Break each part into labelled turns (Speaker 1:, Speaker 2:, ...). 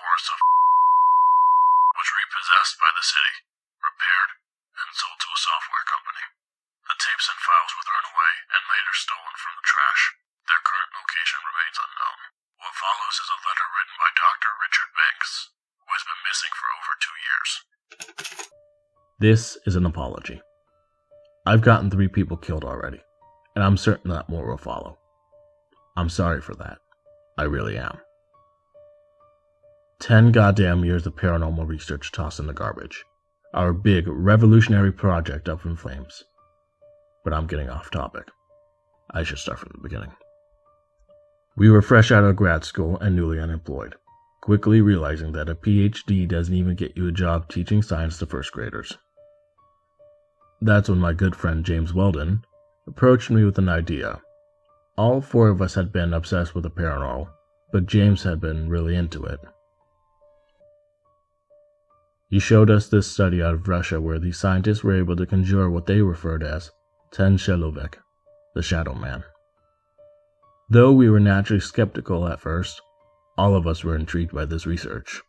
Speaker 1: forests of was repossessed by the city, repaired, and sold to a software company. The tapes and files were thrown away and later stolen from the trash. Their current location remains unknown. What follows is a letter written by Dr. Richard Banks, who has been missing for over 2 years.
Speaker 2: This is an apology. I've gotten 3 people killed already, and I'm certain that more will follow. I'm sorry for that. I really am. 10 goddamn years of paranormal research tossed in the garbage. Our big, revolutionary project up in flames. But I'm getting off topic. I should start from the beginning. We were fresh out of grad school and newly unemployed, quickly realizing that a PhD doesn't even get you a job teaching science to first graders. That's when my good friend James Weldon approached me with an idea. All 4 of us had been obsessed with the paranormal, but James had been really into it. He showed us this study out of Russia where the scientists were able to conjure what they referred as Ten Shelovek, the Shadow Man. Though we were naturally skeptical at first, all of us were intrigued by this research.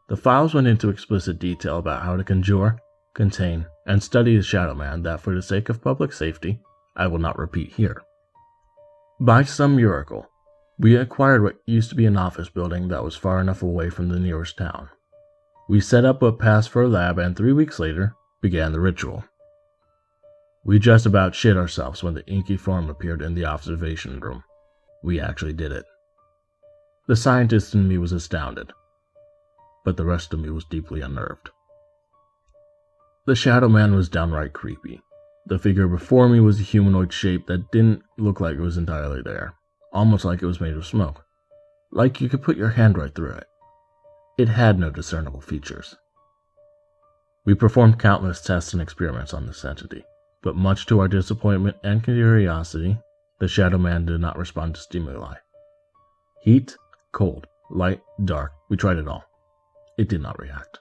Speaker 2: The files went into explicit detail about how to conjure, contain, and study the Shadow Man that for the sake of public safety, I will not repeat here. By some miracle, we acquired what used to be an office building that was far enough away from the nearest town. We set up what passed for a lab and 3 weeks later began the ritual. We just about shit ourselves when the inky form appeared in the observation room. We actually did it. The scientist in me was astounded, but the rest of me was deeply unnerved. The Shadow Man was downright creepy. The figure before me was a humanoid shape that didn't look like it was entirely there, almost like it was made of smoke, like you could put your hand right through it. It had no discernible features. We performed countless tests and experiments on this entity, but much to our disappointment and curiosity, the Shadow Man did not respond to stimuli. Heat, cold, light, dark, we tried it all. It did not react.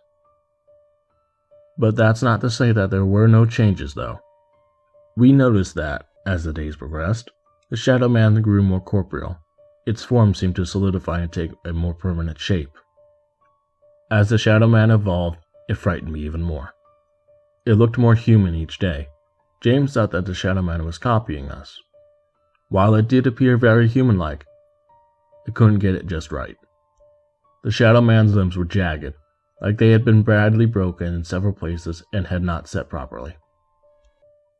Speaker 2: But that's not to say that there were no changes, though. We noticed that, as the days progressed, the Shadow Man grew more corporeal. Its form seemed to solidify and take a more permanent shape. As the Shadow Man evolved, it frightened me even more. It looked more human each day. James thought that the Shadow Man was copying us. While it did appear very human-like, it couldn't get it just right. The Shadow Man's limbs were jagged, like they had been badly broken in several places and had not set properly.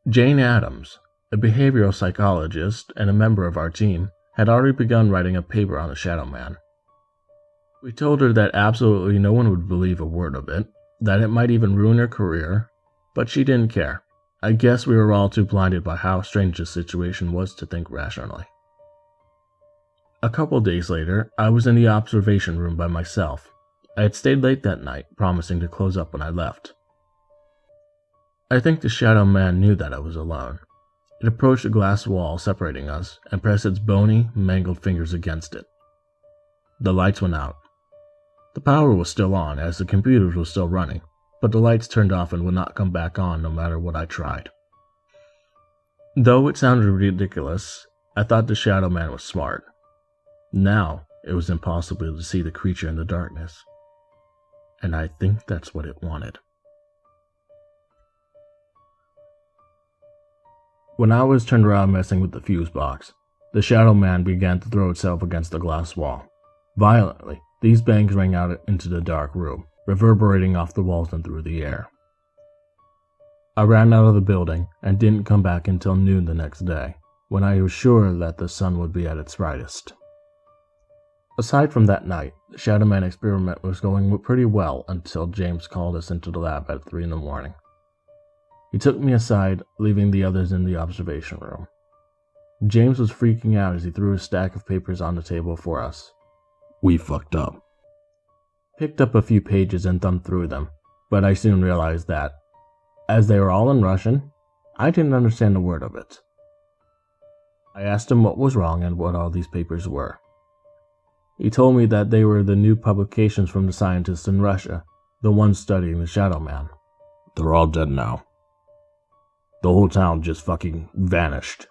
Speaker 2: Jane Addams, a behavioral psychologist and a member of our team, had already begun writing a paper on the Shadow Man. We told her that absolutely no one would believe a word of it, that it might even ruin her career, but she didn't care. I guess we were all too blinded by how strange the situation was to think rationally. A couple days later, I was in the observation room by myself. I had stayed late that night, promising to close up when I left. I think the Shadow Man knew that I was alone. It approached the glass wall separating us and pressed its bony, mangled fingers against it. The lights went out. The power was still on as the computers were still running, but the lights turned off and would not come back on no matter what I tried. Though it sounded ridiculous, I thought the Shadow Man was smart. Now, it was impossible to see the creature in the darkness. And I think that's what it wanted. When I was turned around messing with the fuse box, the Shadow Man began to throw itself against the glass wall. Violently, these bangs rang out into the dark room, reverberating off the walls and through the air. I ran out of the building and didn't come back until noon the next day, when I was sure that the sun would be at its brightest. Aside from that night, the Shadow Man experiment was going pretty well until James called us into the lab at 3 a.m. He took me aside, leaving the others in the observation room. James was freaking out as he threw a stack of papers on the table for us. We fucked up. Picked up a few pages and thumbed through them, but I soon realized that, as they were all in Russian, I didn't understand a word of it. I asked him what was wrong and what all these papers were. He told me that they were the new publications from the scientists in Russia, the ones studying the Shadow Man. They're all dead now. The whole town just fucking vanished.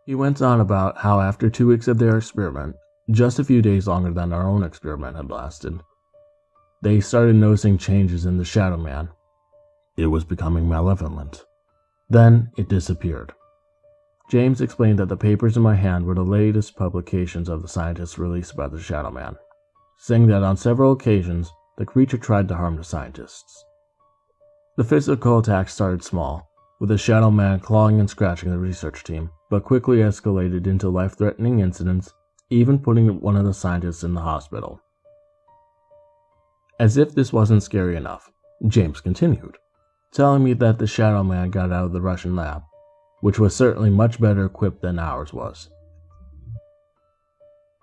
Speaker 2: He went on about how after 2 weeks of their experiment, just a few days longer than our own experiment had lasted. They started noticing changes in the Shadow Man. It was becoming malevolent. Then it disappeared. James explained that the papers in my hand were the latest publications of the scientists released by the Shadow Man, saying that on several occasions the creature tried to harm the scientists. The physical attack started small, with the Shadow Man clawing and scratching the research team, but quickly escalated into life-threatening incidents, even putting one of the scientists in the hospital. As if this wasn't scary enough, James continued, telling me that the Shadow Man got out of the Russian lab, which was certainly much better equipped than ours was.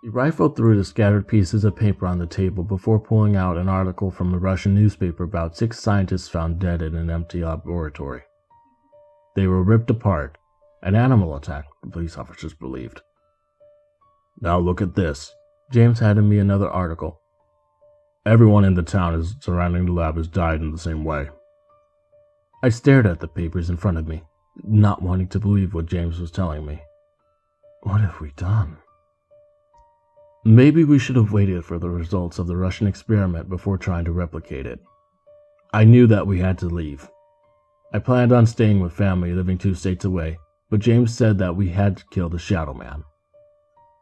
Speaker 2: He rifled through the scattered pieces of paper on the table before pulling out an article from a Russian newspaper about 6 scientists found dead in an empty laboratory. They were ripped apart, an animal attack, the police officers believed. Now look at this. James handed me another article. Everyone in the town surrounding the lab has died in the same way. I stared at the papers in front of me, not wanting to believe what James was telling me. What have we done? Maybe we should have waited for the results of the Russian experiment before trying to replicate it. I knew that we had to leave. I planned on staying with family living 2 states away, but James said that we had to kill the Shadow Man.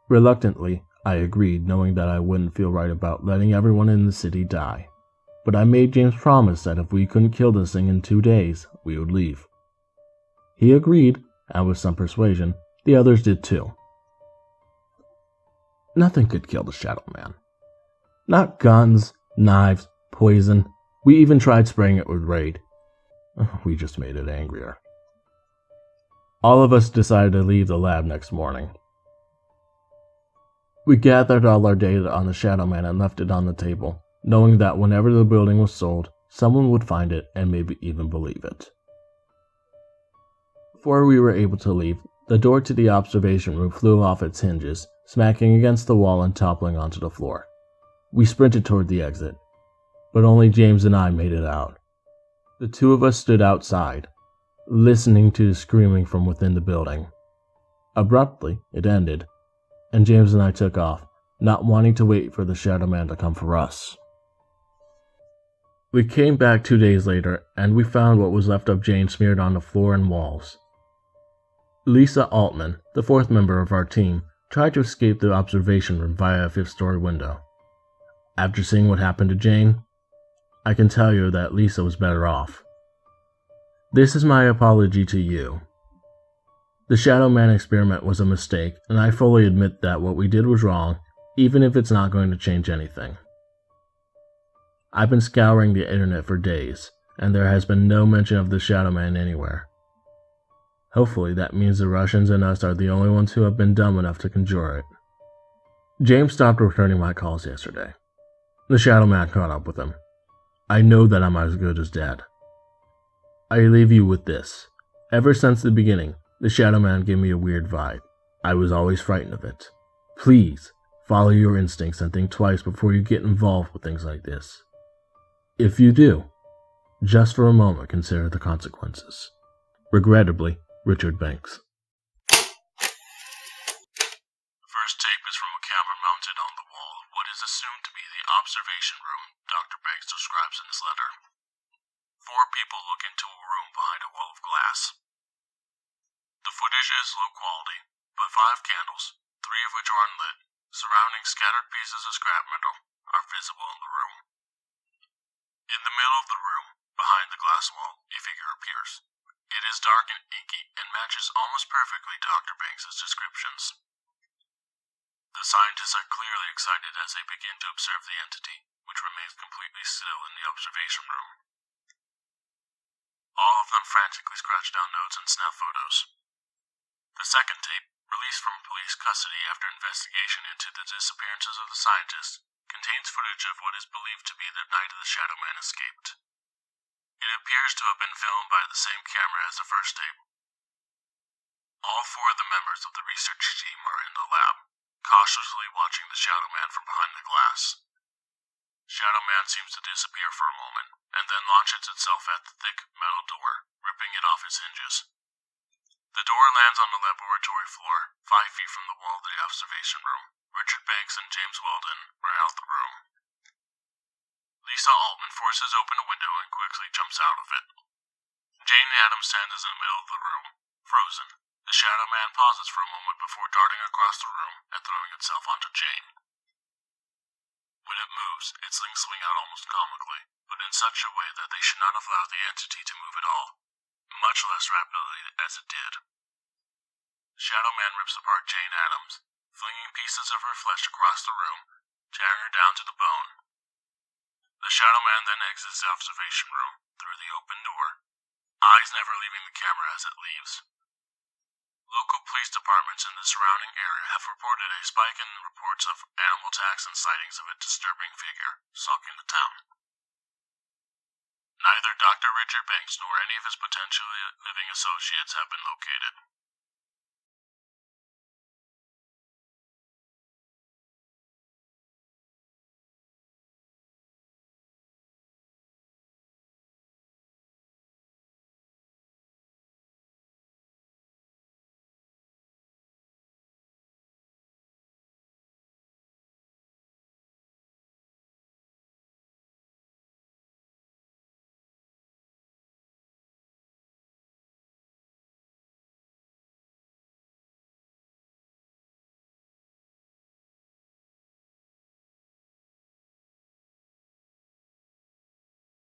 Speaker 2: Reluctantly, I agreed, knowing that I wouldn't feel right about letting everyone in the city die. But I made James promise that if we couldn't kill this thing in 2 days, we would leave. He agreed, and with some persuasion, the others did too. Nothing could kill the Shadow Man. Not guns, knives, poison. We even tried spraying it with Raid. We just made it angrier. All of us decided to leave the lab next morning. We gathered all our data on the Shadow Man and left it on the table, knowing that whenever the building was sold, someone would find it and maybe even believe it. Before we were able to leave, the door to the observation room flew off its hinges, smacking against the wall and toppling onto the floor. We sprinted toward the exit, but only James and I made it out. The 2 of us stood outside, listening to the screaming from within the building. Abruptly, it ended, and James and I took off, not wanting to wait for the Shadow Man to come for us. We came back 2 days later, and we found what was left of Jane smeared on the floor and walls. Lisa Altman, the 4th member of our team, tried to escape the observation room via a 5th-story window. After seeing what happened to Jane, I can tell you that Lisa was better off. This is my apology to you. The Shadow Man experiment was a mistake, and I fully admit that what we did was wrong, even if it's not going to change anything. I've been scouring the internet for days, and there has been no mention of the Shadow Man anywhere. Hopefully that means the Russians and us are the only ones who have been dumb enough to conjure it. James stopped returning my calls yesterday. The Shadow Man caught up with him. I know that I'm as good as dead. I leave you with this. Ever since the beginning, the Shadow Man gave me a weird vibe. I was always frightened of it. Please, follow your instincts and think twice before you get involved with things like this. If you do, just for a moment consider the consequences. Regrettably, Richard Banks.
Speaker 1: The first tape is from a camera mounted on the wall of what is assumed to be the observation room Dr. Banks describes in his letter. 4 people look into a room behind a wall of glass. The footage is low quality, but 5 candles, 3 of which are unlit, surrounding scattered pieces of scrap metal, are visible in the room. In the middle of the room, behind the glass wall, a figure appears. It is dark and inky and matches almost perfectly Dr. Banks' descriptions. The scientists are clearly excited as they begin to observe the entity, which remains completely still in the observation room. All of them frantically scratch down notes and snap photos. The second tape, released from police custody after investigation into the disappearances of the scientists, contains footage of what is believed to be the night the Shadow Man escaped. It appears to have been filmed by the same camera as the first tape. All 4 of the members of the research team are in the lab, cautiously watching the Shadow Man from behind the glass. Shadow Man seems to disappear for a moment, and then launches itself at the thick metal door, ripping it off its hinges. The door lands on the laboratory floor, 5 feet from the wall of the observation room, Richard Banks and James Weldon were out the room. Lisa Altman forces open a window and quickly jumps out of it. Jane Addams stands in the middle of the room, frozen. The Shadow Man pauses for a moment before darting across the room and throwing itself onto Jane. When it moves, its wings swing out almost comically, but in such a way that they should not have allowed the entity to move at all, much less rapidly as it did. Shadow Man rips apart Jane Addams, flinging pieces of her flesh across the room, tearing her down to the bone. The Shadow Man then exits the observation room through the open door, eyes never leaving the camera as it leaves. Local police departments in the surrounding area have reported a spike in reports of animal attacks and sightings of a disturbing figure stalking the town. Neither Dr. Richard Banks nor any of his potentially living associates have been located.